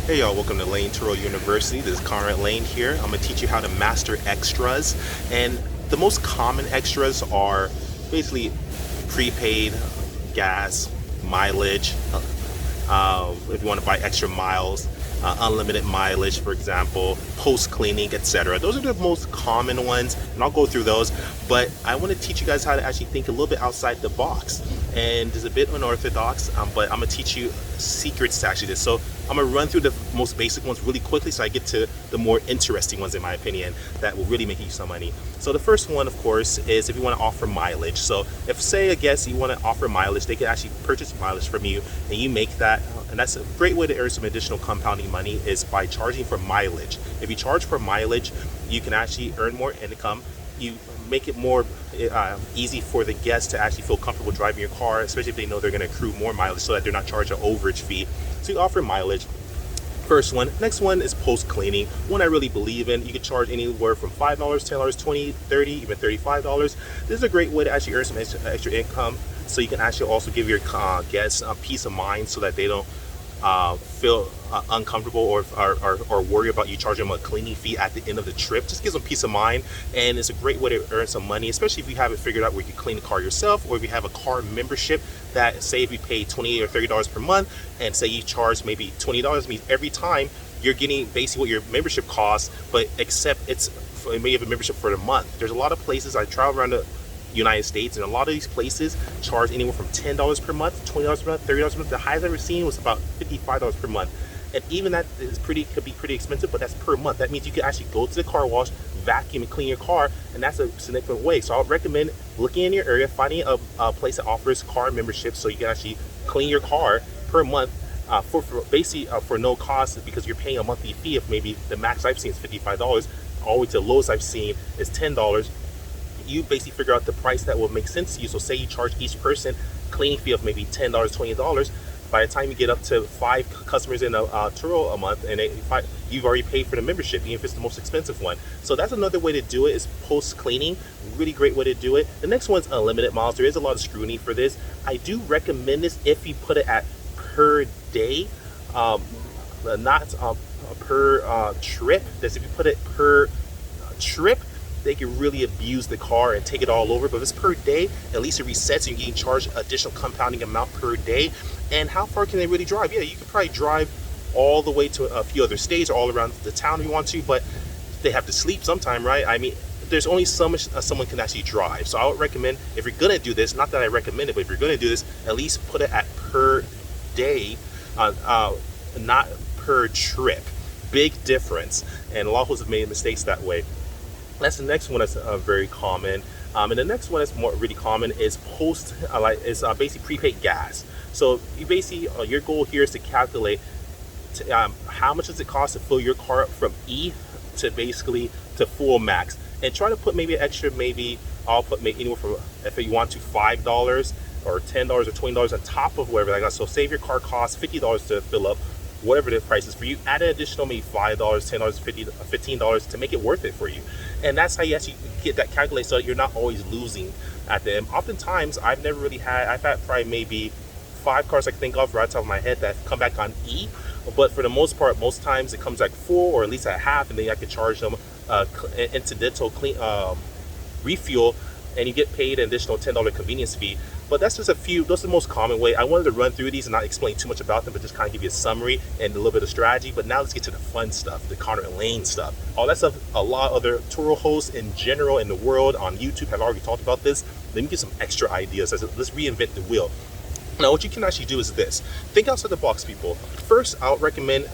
Hey y'all, welcome to Layn Turo University. This is Conrad Layn here. I'm going to teach you how to master extras. And the most common extras are basically prepaid, gas, mileage, if you want to buy extra miles, unlimited mileage, for example, post cleaning, etc. Those are the most common ones, and I'll go through those. But I want to teach you guys how to actually think a little bit outside the box. And it's a bit unorthodox, but I'm gonna teach you secrets to actually this. So I'm gonna run through the most basic ones really quickly so I get to the more interesting ones, in my opinion, that will really make you some money. So the first one, of course, is if you want to offer mileage. So if, say, a guest, you want to offer mileage, they can actually purchase mileage from you, and you make that. And that's a great way to earn some additional compounding money, is by charging for mileage. If you charge for mileage, you can actually earn more income. You make it more easy for the guests to actually feel comfortable driving your car, especially if they know they're going to accrue more mileage, so that they're not charged an overage fee. So you offer mileage. First one. Next one is post cleaning. One I really believe in. You can charge anywhere from $5, $10, $20, $30, even $35. This is a great way to actually earn some extra income, so you can actually also give your guests peace of mind, so that they don't feel uncomfortable or worry about you charging them a cleaning fee at the end of the trip. Just gives them peace of mind, and it's a great way to earn some money, especially if you haven't figured out where you can clean the car yourself, or if you have a car membership that, say, if you pay $20 or $30 per month, and say you charge maybe $20, means every time you're getting basically what your membership costs, but except it's maybe you have a membership for the month. There's a lot of places I travel around the United States, and a lot of these places charge anywhere from $10 per month, $20 per month, $30 per month. The highest I've ever seen was about $55 per month. And even that is could be pretty expensive, but that's per month. That means you can actually go to the car wash, vacuum, and clean your car, and that's a significant way. So I would recommend looking in your area, finding a place that offers car memberships, so you can actually clean your car per month for basically for no cost, because you're paying a monthly fee of maybe the max I've seen is $55, all the way to the lowest I've seen is $10. You basically figure out the price that will make sense to you. So say you charge each person cleaning fee of maybe $10, $20. By the time you get up to 5 customers in a Turo a month, and you've already paid for the membership, even if it's the most expensive one. So that's another way to do it, is post cleaning. Really great way to do it. The next one's unlimited miles. There is a lot of scrutiny for this. I do recommend this if you put it at per day, not per trip. That's if you put it per trip, they can really abuse the car and take it all over. But if it's per day, at least it resets, and you're getting charged additional compounding amount per day. And how far can they really drive? Yeah, you could probably drive all the way to a few other states, or all around the town if you want to, but they have to sleep sometime, right? I mean, there's only so much someone can actually drive. So I would recommend, if you're gonna do this, not that I recommend it, but if you're gonna do this, at least put it at per day, not per trip. Big difference, and a lot of us have made mistakes that way. That's the next one that's very common. And the next one that's more really common is basically prepaid gas. So you basically, your goal here is to calculate how much does it cost to fill your car up from E to basically to full max, and try to put maybe an extra, maybe I'll put maybe anywhere from, if you want to, $5 or $10 or $20 on top of whatever I got. So say if your car costs $50 to fill up, whatever the price is for you, add an additional maybe $5, $10, $50, $15 to make it worth it for you. And that's how you actually get that calculated, so that you're not always losing at the end. Oftentimes, I've had probably maybe 5 cars I can think of right off the top of my head that come back on E, but for the most part, most times it comes like full, or at least at half, and then I can charge them incidental refuel, and you get paid an additional $10 convenience fee. But that's just a few. Those are the most common way. I wanted to run through these and not explain too much about them, but just kind of give you a summary and a little bit of strategy. But now let's get to the fun stuff, the Conrad Layn stuff. All that stuff, a lot of other Turo hosts in general in the world on YouTube have already talked about this. Let me get some extra ideas. Let's reinvent the wheel. Now, what you can actually do is this. Think outside the box, people. First, I would recommend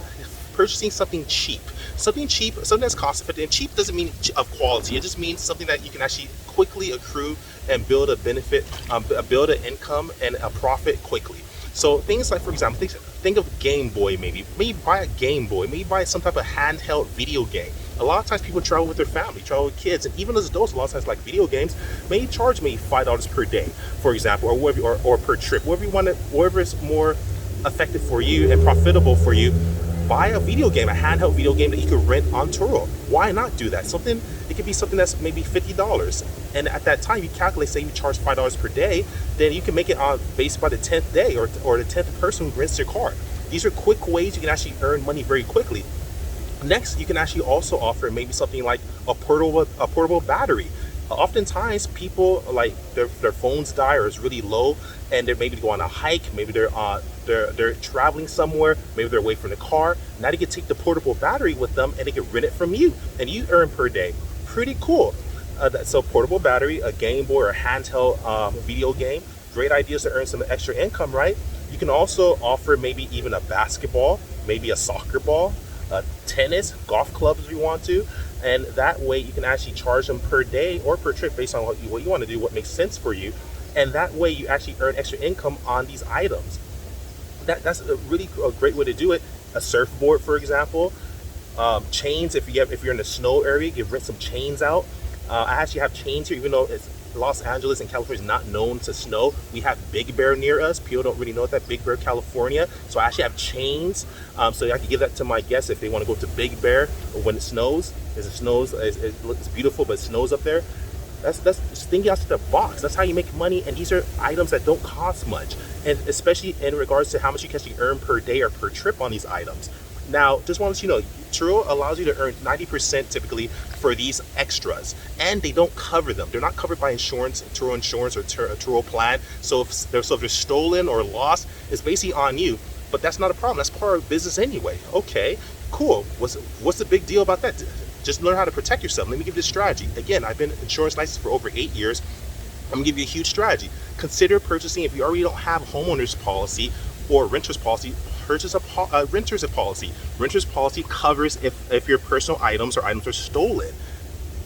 purchasing something cheap. Something that's cost effective. And cheap doesn't mean of quality. It just means something that you can actually quickly accrue and build a benefit, build an income and a profit quickly. So things like, for example, think of Game Boy. Maybe buy a Game Boy. Maybe buy some type of handheld video game. A lot of times people travel with their family, travel with kids, and even as adults, a lot of times like video games, maybe charge maybe $5 per day, for example, or per trip, wherever is more effective for you and profitable for you. Buy a video game, a handheld video game that you could rent on Turo. Why not do that? It could be something that's maybe $50. And at that time, you calculate, say you charge $5 per day, then you can make it on based by the 10th day or the 10th person who rents your car. These are quick ways you can actually earn money very quickly. Next, you can actually also offer maybe something like a portable battery. Oftentimes, people like their phones die or it's really low, and they're maybe go on a hike. Maybe they're traveling somewhere. Maybe they're away from the car. Now they can take the portable battery with them, and they can rent it from you, and you earn per day. Pretty cool. So portable battery, a Game Boy or handheld video game. Great ideas to earn some extra income, right? You can also offer maybe even a basketball, maybe a soccer ball, tennis, golf clubs if you want to, and that way you can actually charge them per day or per trip based on what you want to do, what makes sense for you, and that way you actually earn extra income on these items. That's a really great way to do it. A surfboard, for example, chains. If you're in the snow area, you can rent some chains out. I actually have chains here, even though it's Los Angeles and California is not known to snow. We have Big Bear near us. People don't really know that, Big Bear, California. So I actually have chains, so I can give that to my guests if they want to go to Big Bear when it snows. As it snows, it looks beautiful, but it snows up there. That's thinking outside the box. That's how you make money, and these are items that don't cost much, and especially in regards to how much you can actually earn per day or per trip on these items. Now, just want to let you know, Turo allows you to earn 90% typically for these extras, and they don't cover them. They're not covered by insurance, Turo insurance or Turo plan. So if they're stolen or lost, it's basically on you. But that's not a problem. That's part of business anyway. Okay, cool. What's the big deal about that? Just learn how to protect yourself. Let me give you a strategy. Again, I've been insurance licensed for over 8 years. I'm gonna give you a huge strategy. Consider purchasing, if you already don't have homeowners policy or renter's policy, purchase a renter's policy. Renter's policy covers if your personal items or items are stolen.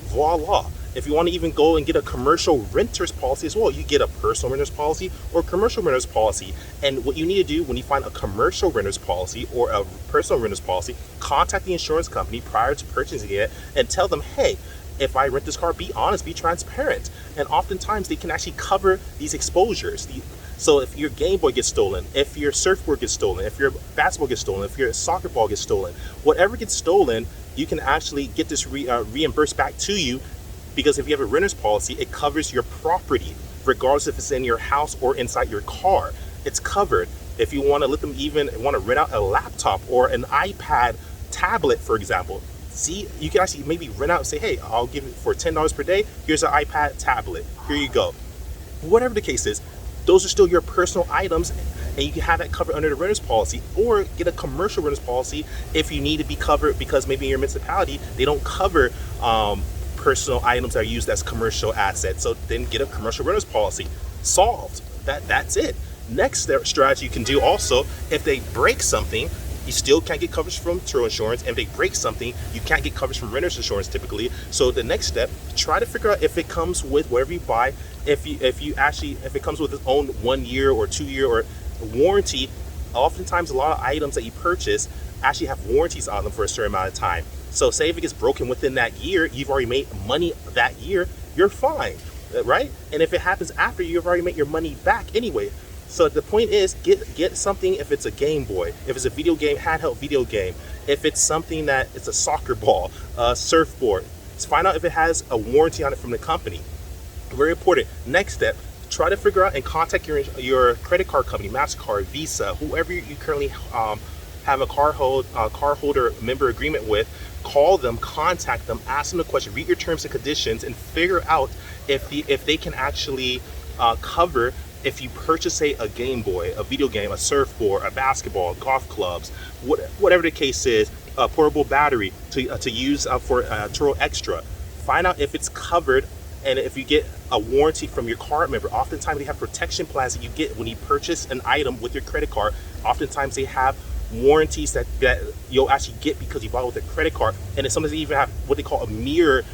Voila. If you want to even go and get a commercial renter's policy as well, you get a personal renter's policy or commercial renter's policy. And what you need to do when you find a commercial renter's policy or a personal renter's policy, contact the insurance company prior to purchasing it and tell them, hey, if I rent this car, be honest, be transparent. And oftentimes they can actually cover these exposures. So if your Game Boy gets stolen, if your surfboard gets stolen, if your basketball gets stolen, if your soccer ball gets stolen, whatever gets stolen, you can actually get this reimbursed back to you, because if you have a renter's policy, it covers your property, regardless if it's in your house or inside your car. It's covered. If you want to let them even want to rent out a laptop or an iPad tablet, for example, see, you can actually maybe rent out and say, hey, I'll give it for $10 per day. Here's an iPad tablet. Here you go. Whatever the case is, those are still your personal items, and you can have that covered under the renter's policy, or get a commercial renter's policy if you need to be covered, because maybe in your municipality they don't cover personal items that are used as commercial assets. So then get a commercial renter's policy. Solved. That's it. Next strategy you can do also, if they break something, you still can't get coverage from Turo insurance. And if they break something, you can't get coverage from renter's insurance typically. So the next step, try to figure out if it comes with whatever you buy, if it comes with its own 1 year or 2 year or warranty. Oftentimes a lot of items that you purchase actually have warranties on them for a certain amount of time. So say if it gets broken within that year, you've already made money that year, you're fine, right? And if it happens after, you've already made your money back anyway. So the point is, get something. If it's a Game Boy, if it's a video game, handheld video game, if it's something that it's a soccer ball, a surfboard, just find out if it has a warranty on it from the company. Very important. Next step, try to figure out and contact your credit card company, MasterCard, Visa, whoever you currently have a card holder member agreement with. Call them, contact them, ask them the question, read your terms and conditions, and figure out if they can actually cover if you purchase, say, a Game Boy, a video game, a surfboard, a basketball, golf clubs, whatever the case is, a portable battery to use for Turo Extra. Find out if it's covered, and if you get a warranty from your card member. Oftentimes they have protection plans that you get when you purchase an item with your credit card. Oftentimes they have warranties that you'll actually get because you bought it with a credit card, and then sometimes they even have what they call a mirror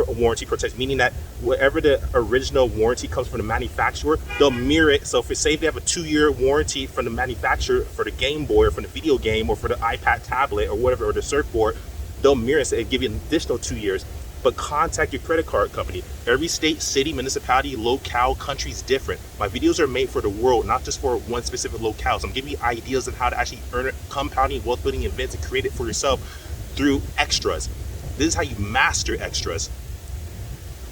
warranty protection, meaning that whatever the original warranty comes from the manufacturer, they'll mirror it. So if say they have a 2-year warranty from the manufacturer for the Game Boy or for the video game or for the iPad tablet or whatever, or the surfboard, they'll mirror it and give you an additional 2 years. But contact your credit card company. Every state, city, municipality, locale, country is different. My videos are made for the world, not just for one specific locale. So I'm giving you ideas on how to actually earn compounding, wealth building events and create it for yourself through extras. This is how you master extras.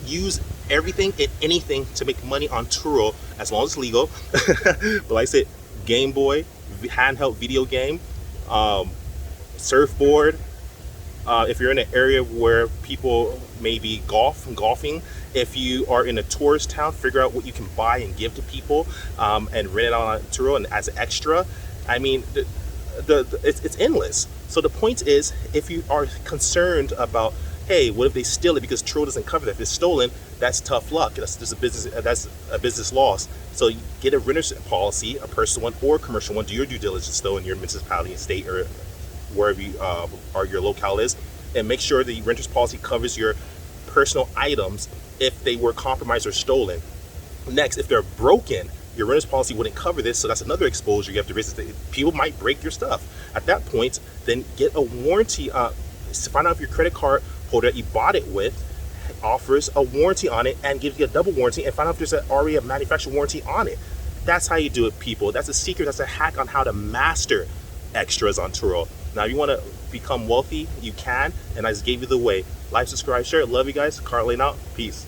Use everything and anything to make money on Turo as long as it's legal. But like I said, Game Boy, handheld video game, surfboard. If you're in an area where people may be golfing, if you are in a tourist town, figure out what you can buy and give to people, and rent it out on Turo and as an extra. I mean, it's endless. So the point is, if you are concerned about, hey, what if they steal it, because Turo doesn't cover that. If it's stolen, that's tough luck. That's a business loss. So you get a renter's policy, a personal one or a commercial one. Do your due diligence though in your municipality and state, or wherever you or your locale is, and make sure the renter's policy covers your personal items if they were compromised or stolen. Next, if they're broken, your renter's policy wouldn't cover this, so that's another exposure you have to raise. People might break your stuff. At that point, then get a warranty. Find out if your credit card holder that you bought it with offers a warranty on it and gives you a double warranty, and find out if there's already a manufacturer warranty on it. That's how you do it, people. That's a secret. That's a hack on how to master extras on Turo. Now, if you want to become wealthy, you can, and I just gave you the way. Like, subscribe, share. Love you guys. Conrad Layn out. Peace.